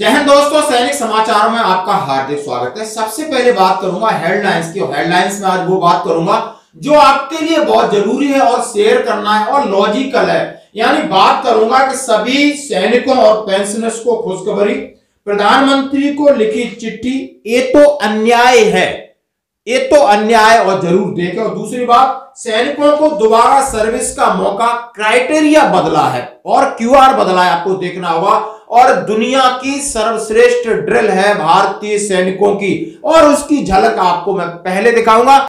जय हिंद दोस्तों, सैनिक समाचारों में आपका हार्दिक स्वागत है। सबसे पहले बात करूंगा हेडलाइंस की। हेडलाइंस में आज वो बात करूंगा जो आपके लिए बहुत जरूरी है और शेयर करना है और लॉजिकल है। यानी बात करूंगा कि सभी सैनिकों और पेंशनर्स को खुशखबरी, प्रधानमंत्री को लिखी चिट्ठी, ये तो अन्याय है, ये तो अन्याय और जरूर देखें। और दूसरी बात, सैनिकों को दोबारा सर्विस का मौका, क्राइटेरिया बदला है और क्यूआर बदला है, आपको देखना होगा। और दुनिया की सर्वश्रेष्ठ ड्रिल है भारतीय सैनिकों की और उसकी झलक आपको मैं पहले दिखाऊंगा।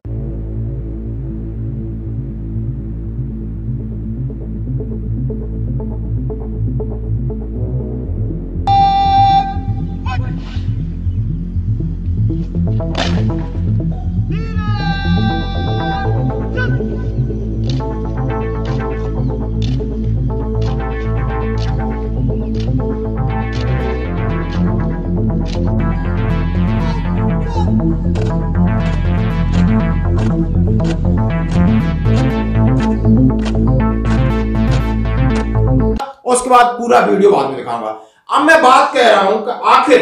उसके बाद पूरा वीडियो बाद में दिखाऊंगा। अब मैं बात कह रहा हूं कि आखिर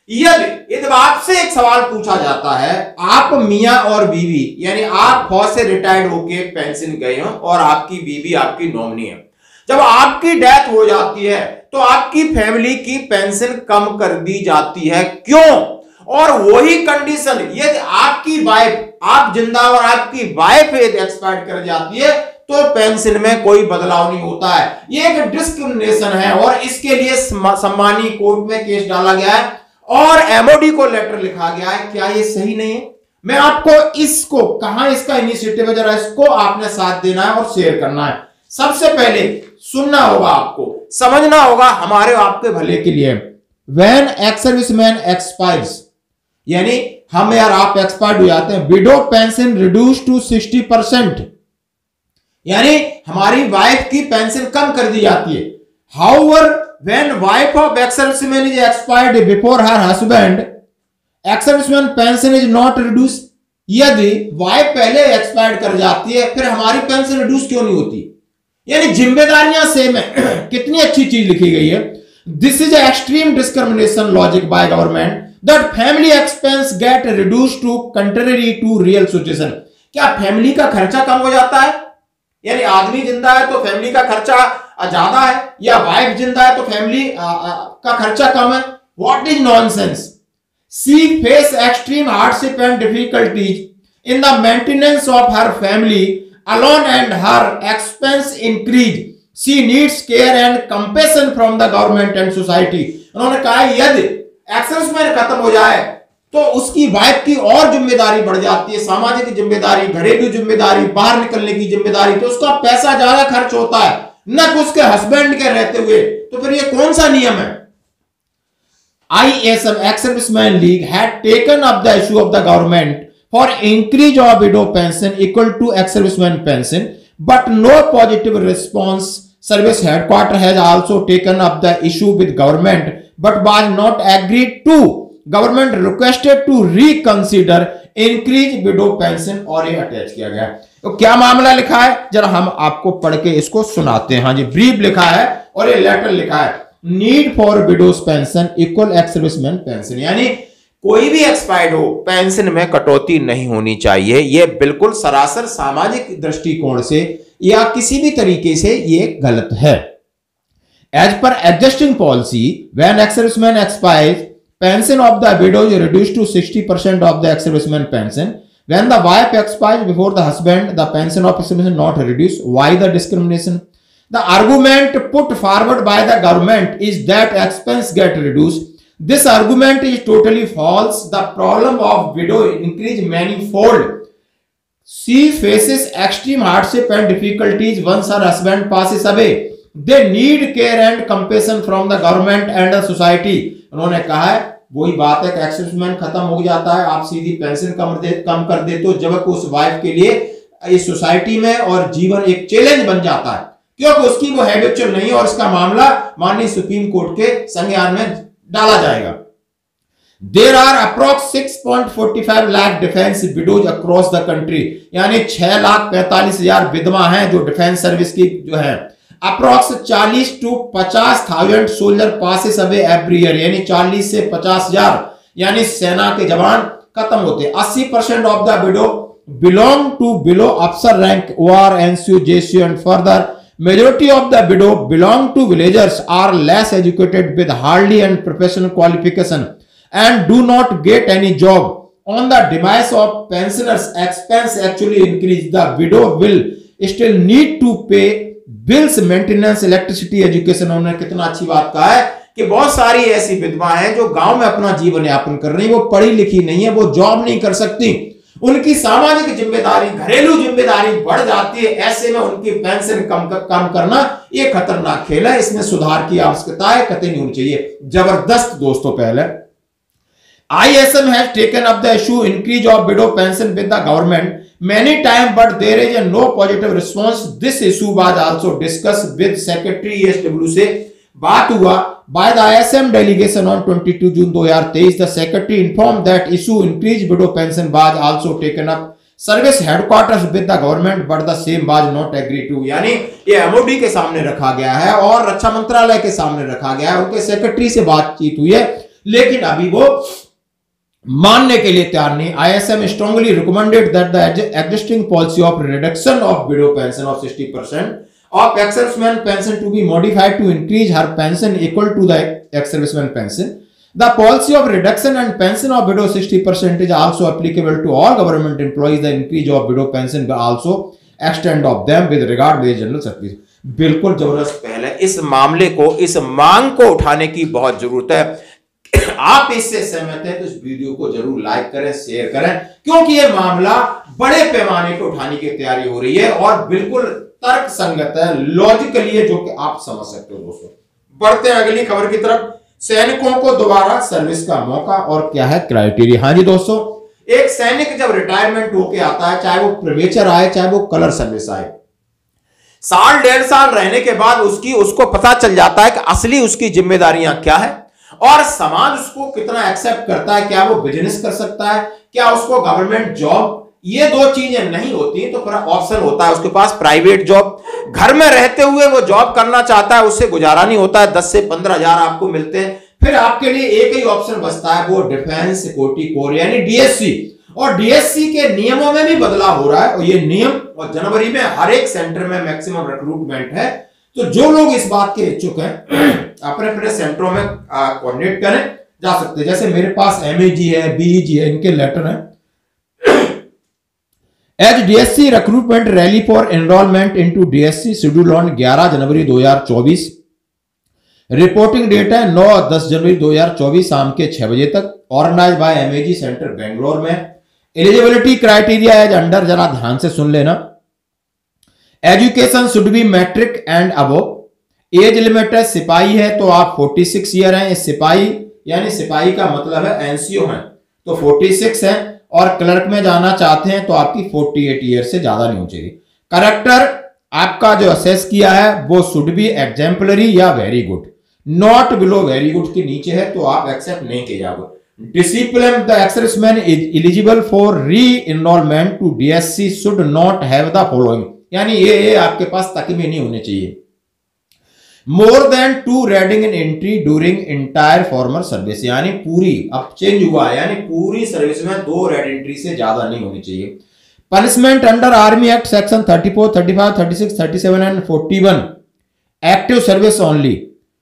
यदि आपसे एक सवाल पूछा जाता है, आप मियां और बीवी यानी आप फौज से रिटायर्ड होके पेंशन गए हो और आपकी बीवी आपकी नॉमिनी है, जब आपकी डेथ हो जाती है तो आपकी फैमिली की पेंशन कम कर दी जाती है, क्यों? और वही कंडीशन यदि आपकी वाइफ, आप जिंदा और आपकी वाइफ यदि एक्सपायर कर जाती है तो पेंशन में कोई बदलाव नहीं होता है। ये एक डिस्क्रिमिनेशन है और इसके लिए सम्मानीय कोर्ट में केस डाला गया है और एमओडी को लेटर लिखा गया है। क्या ये सही नहीं है? मैं आपको इसको कहां इसका इनिशिएटिव है, जरा इसको आपने साथ देना है और शेयर करना है। सबसे पहले सुनना होगा, आपको समझना होगा हमारे आपके भले के लिए। व्हेन एक्स सर्विसमैन एक्सपायर्स, यानी हम यार आप एक्सपायर्ड हो जाते हैं, विडो पेंशन रिड्यूस टू 60%, यानी हमारी वाइफ की पेंशन कम कर दी जाती है। However when wife of ex serviceman is expired before her husband, x serviceman pension is not reduce. यदि वाइफ पहले एक्सपायर्ड कर जाती है फिर हमारी पेंशन रिड्यूस क्यों नहीं होती? यानी जिम्मेदारियां सेम है। कितनी अच्छी चीज लिखी गई है। This is extreme discrimination logic by government that family expense get reduce to contrary to real situation. क्या फैमिली का खर्चा कम हो जाता है? यानी आदमी जिंदा है तो फैमिली का खर्चा ज्यादा है, या वाइफ जिंदा है तो फैमिली का खर्चा कम है? What is nonsense. She face extreme hardship and difficulties in the maintenance of her family alone and her expense increase. She needs care and compassion from the government and society. उन्होंने कहा यदि ex-serviceman खत्म हो जाए तो उसकी wife की और जिम्मेदारी बढ़ जाती है, सामाजिक जिम्मेदारी, घरेलू जिम्मेदारी, बाहर निकलने की जिम्मेदारी, तो उसका पैसा ज्यादा खर्च होता है न कि उसके हस्बैंड के रहते हुए। तो फिर ये कौन सा नियम है? ISM ex serviceman league had taken up the issue of the government for increase of widow pension equal to ex serviceman pension, but no positive response. Service headquarter has also taken up the issue with government but was not agreed to. Government requested to reconsider increase widow pension, और ये attach किया गया। तो क्या मामला लिखा है जरा हम आपको पढ़ के इसको सुनाते हैं। हाँ जी, ब्रीफ लिखा है और ये लेटर लिखा है। Need for widows pension equal x serviceman pension, यानी कोई भी एक्सपायर्ड हो पेंशन में कटौती नहीं होनी चाहिए। ये बिल्कुल सरासर सामाजिक दृष्टिकोण से या किसी भी तरीके से ये गलत है। As per existing policy when ex serviceman expires, pension of the widow is reduced to 60% of the ex-serviceman pension. When the wife expires before the husband, the pension of ex-serviceman not reduced. Why the discrimination? The argument put forward by the government is that expense get reduced. This argument is totally false. The problem of widow increase manifold. She faces extreme hardship and difficulties once her husband passes away. They need care and compassion from the government and the society. उन्होंने कहा है वही बात है कि ex serviceman खत्म हो जाता है, आप सीधी पेंशन कम कर देते हो, जबकि उस वाइफ के लिए इस सोसाइटी में और जीवन एक चैलेंज बन जाता है क्योंकि उसकी वो हैबिचुअल नहीं है और इसका मामला माननीय सुप्रीम कोर्ट के संज्ञान में डाला जाएगा। There are approx 6.45 lakh defence widows across the country, यानी 6,45,000 विधवा हैं जो डिफेंस सर्विस की जो है approx 40 to 50,000 soldier passes away every year, यानी 40 से 50,000 यानी सेना के जवान खत्म होते। 80% of the widow belong to below अफसर rank OR NCO JCO and further majority of the widow belong to villagers are less educated with hardly and professional qualification and do not get any job. On the demise of pensioners, expense actually increase. The widow will still need to pay bills, maintenance, electricity, education. उन्होंने कितना अच्छी बात कहा है कि बहुत सारी ऐसी विधवा हैं जो गांव में अपना जीवन यापन कर रही है, वो पढ़ी लिखी नहीं है, वो जॉब नहीं कर सकती, उनकी सामाजिक जिम्मेदारी, घरेलू जिम्मेदारी बढ़ जाती है। ऐसे में उनकी पेंशन कम करना ये खतरनाक खेल है, इसमें सुधार की आवश्यकता है, कतई नहीं होनी चाहिए। जबरदस्त दोस्तों। पहले ISM has taken up the issue increase of widow pension with the government many times, but there is a no positive response. This issue was also discussed with Secretary ESW से बात हुआ by the ISM delegation on 22 June 2023. The secretary informed that issue increased widow pension was also taken up service headquarters with the government, but the same was not agreed to. यानी ये MOD के सामने रखा गया है और रक्षा मंत्रालय के सामने रखा गया है, उनके सेक्रेटरी से बातचीत हुई है, लेकिन अभी वो मानने के लिए तैयार नहीं। ISM strongly recommended that the existing policy of reduction of widow pension of 60% of ex-serviceman pension to be modified to increase her pension equal to the ex-serviceman pension. The policy of reduction and pension of widow 60% is also applicable to all government employees. The increase of widow pension will also extend of them with regard to general service. बिल्कुल जबरदस्त पहल है। इस मामले को, इस मांग को उठाने की बहुत जरूरत है। आप इससे सहमत हैं तो इस वीडियो को जरूर लाइक करें, शेयर करें, क्योंकि यह मामला बड़े पैमाने पर उठाने की तैयारी हो रही है और बिल्कुल तर्क संगत है, लॉजिकली है, जो कि आप समझ सकते हो। दोस्तों बढ़ते हैं अगली खबर की तरफ। सैनिकों को दोबारा सर्विस का मौका और क्या है क्राइटेरिया। हाँ जी दोस्तों, एक सैनिक जब रिटायरमेंट होके आता है, चाहे वो प्रिवेचर आए चाहे वो कलर सर्विस आए, साल 1.5 साल रहने के बाद उसको पता चल जाता है कि असली उसकी जिम्मेदारियां क्या है और समाज उसको कितना एक्सेप्ट करता है। क्या वो बिजनेस कर सकता है, क्या उसको गवर्नमेंट जॉब, ये दो चीजें नहीं होती तो फिर ऑप्शन होता है उसके पास प्राइवेट जॉब। घर में रहते हुए वो जॉब करना चाहता है, उससे गुजारा नहीं होता है, 10 से 15 हजार आपको मिलते हैं, फिर आपके लिए एक ही ऑप्शन बचता है, वो डिफेंस सिक्योरिटी कोर यानी DSC। और DSC के नियमों में भी बदलाव हो रहा है और ये नियम और जनवरी में हर एक सेंटर में मैक्सिमम रिक्रूटमेंट है। तो जो लोग इस बात के इच्छुक हैं अपने अपने सेंटरों में कोऑर्डिनेट करें जा सकते हैं। जैसे मेरे पास MEG है, BEG है, इनके लेटर हैं। As DSC recruitment rally for enrollment into DSC scheduled on 11 जनवरी 2024, रिपोर्टिंग डेट है 9-10 जनवरी 2024 शाम के 6 बजे तक, organize by MEG centre Bangalore में। एलिजिबिलिटी क्राइटेरिया एज अंडर, जरा ध्यान से सुन लेना। Education should be matric and above. Age limit है, सिपाही है तो आप 46 ईयर हैं, सिपाही यानी सिपाही का मतलब है NCO है तो 46 है, और क्लर्क में जाना चाहते हैं तो आपकी 48 ईयर से ज्यादा नहीं होनी चाहिए। करेक्टर आपका जो असेस किया है वो शुड बी एग्जाम्पलरी या very good, not below very good के नीचे है तो आप एक्सेप्ट नहीं किए जाओगे। Discipline, the ex-serviceman is eligible for re-enrolment to DSC should not have the following, यानी ये आपके पास तकमीह नहीं होने चाहिए। More than 2 reading in entry during entire former service, यानी पूरी, अब चेंज हुआ है, यानी पूरी सर्विस में 2 रेड एंट्री से ज्यादा नहीं होनी चाहिए। Punishment under army act section 34, 35, 36, 37 and 41 active service only,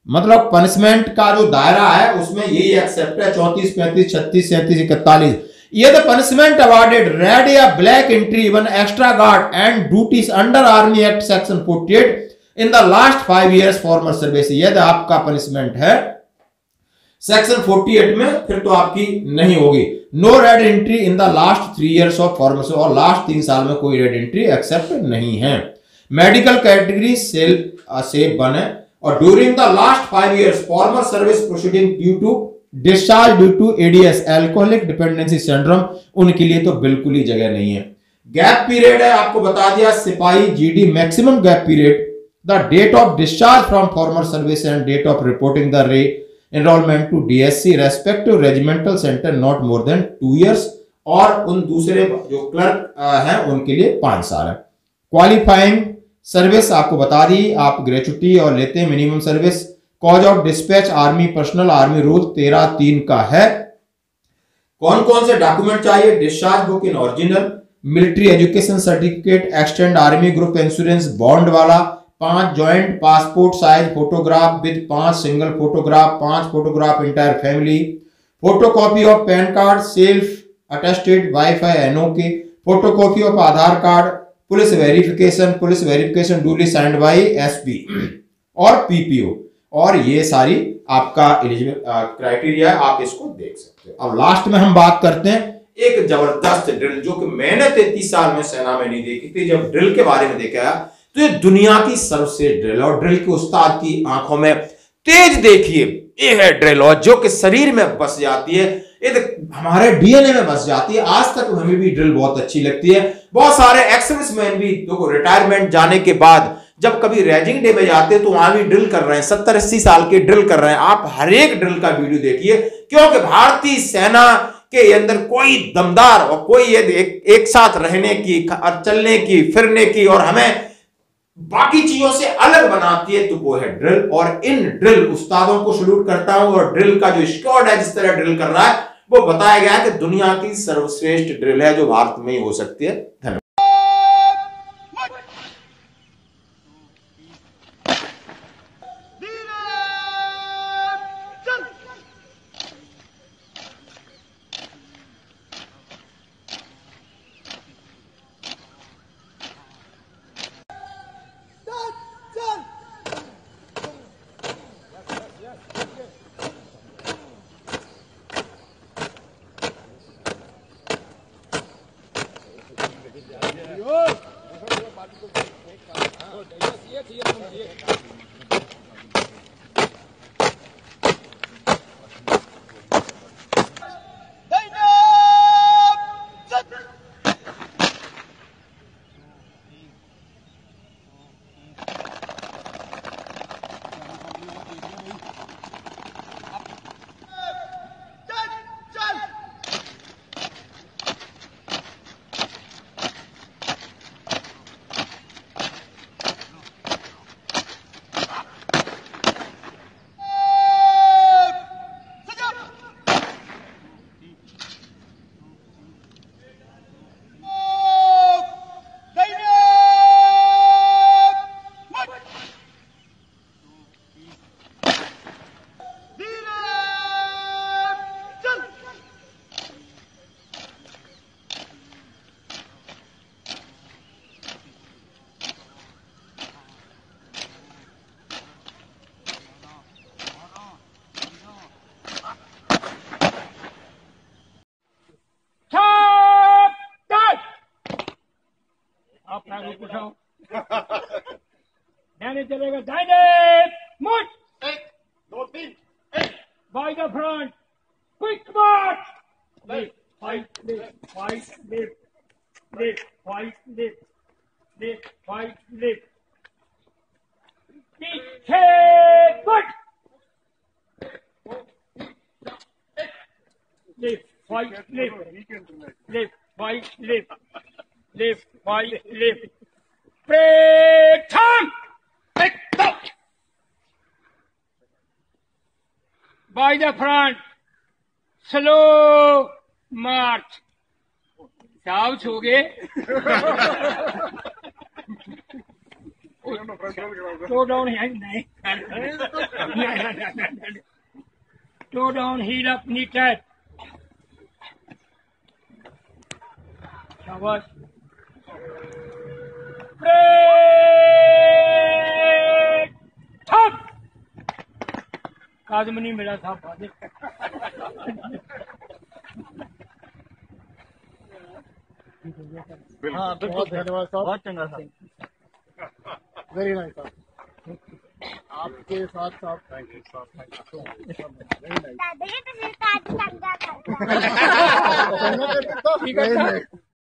मतलब पनिशमेंट का जो दायरा है उसमें यही एक्सेप्ट है 34, 35, 36, 37, 41। ये द पनिशमेंट अवॉर्डेड रेड या black entry even extra guard and duties under army act section 48 in the last 5 years former service. यदि आपका पनिशमेंट है सेक्शन 48 में फिर तो आपकी नहीं होगी। No red entry in the last 3 years of former, और लास्ट 3 साल में कोई रेड एंट्री एक्सेप्ट नहीं है। मेडिकल कैटेगरी से बने और during the last 5 years former service proceeding due to discharge due to ADS alcoholic dependency syndrome, उनके लिए तो बिल्कुल ही जगह नहीं है। गैप पीरियड है, आपको बता दिया, सिपाही GD maximum gap period, the date of discharge from former service and date of reporting the enrollment to DSC respective regimental center not more than 2 years, और उन दूसरे जो क्लर्क हैं उनके लिए 5 साल है। क्वालिफाइंग सर्विस आपको बता दी, आप ग्रेचुटी और लेते हैं minimum service. Cause of dispatch army personnel army rule 13(3) का है। कौन कौन से डॉक्यूमेंट चाहिए? Discharge book in original, military education certificate, extend army group insurance bond वाला, 5 joint passport size photograph with 5 single photograph, 5 photograph entire family, photocopy of pan card self attested wifi NOK, photocopy of Aadhaar card, police verification duly signed by SP और PPO. और ये सारी आपका eligible criteria है, आप इसको देख सकते हो। अब लास्ट में हम बात करते हैं एक जबरदस्त ड्रिल जो कि मैंने 33 साल में सेना में नहीं देखी थी। जब ड्रिल के बारे में देखा तो ये दुनिया की सर्वश्रेष्ठ ड्रिल, और ड्रिल के उस्ताद की आंखों में तेज देखिए, ये है ड्रिल, और जो कि शरीर में बस जाती है, ये हमारे डीएनए में बस जाती है। आज तक हमें भी ड्रिल बहुत अच्छी लगती है। बहुत सारे एक्स-सर्विसमैन भी देखो रिटायरमेंट जाने के बाद जब कभी रेजिंग डे में जाते हैं तो वहां भी ड्रिल कर रहे हैं, 70-80 साल के ड्रिल कर रहे हैं। आप हर एक ड्रिल का वीडियो देखिए, क्योंकि भारतीय सेना के अंदर कोई दमदार और कोई एक साथ रहने की और चलने की फिरने की और हमें बाकी चीजों से अलग बनाती है तो वो है ड्रिल। और इन ड्रिल उस्तादों को सल्यूट करता हूं। और ड्रिल का जो स्क्वाड है जिस तरह ड्रिल कर रहा है वो बताया गया है कि दुनिया की सर्वश्रेष्ठ ड्रिल है जो भारत में ही हो सकती है। धन्यवाद। ध्यान चलेगा, दाहिने मुड़, 1 2 3 by the front, quick march, left right left right left left right left left right left, पीछे good, left right left left right left left right left, break थम, by the front, slow march. साउथ हो गए, slow down नहीं, slow down, heel up, knee tight. शाबाश, break थम, काजम नहीं मिला था फादर। हाँ बहुत धन्यवाद साहब, बहुत चंगा साहब, वेरी नाइस साहब, आपके साथ साथ थैंक यू साहब, वेरी नाइस।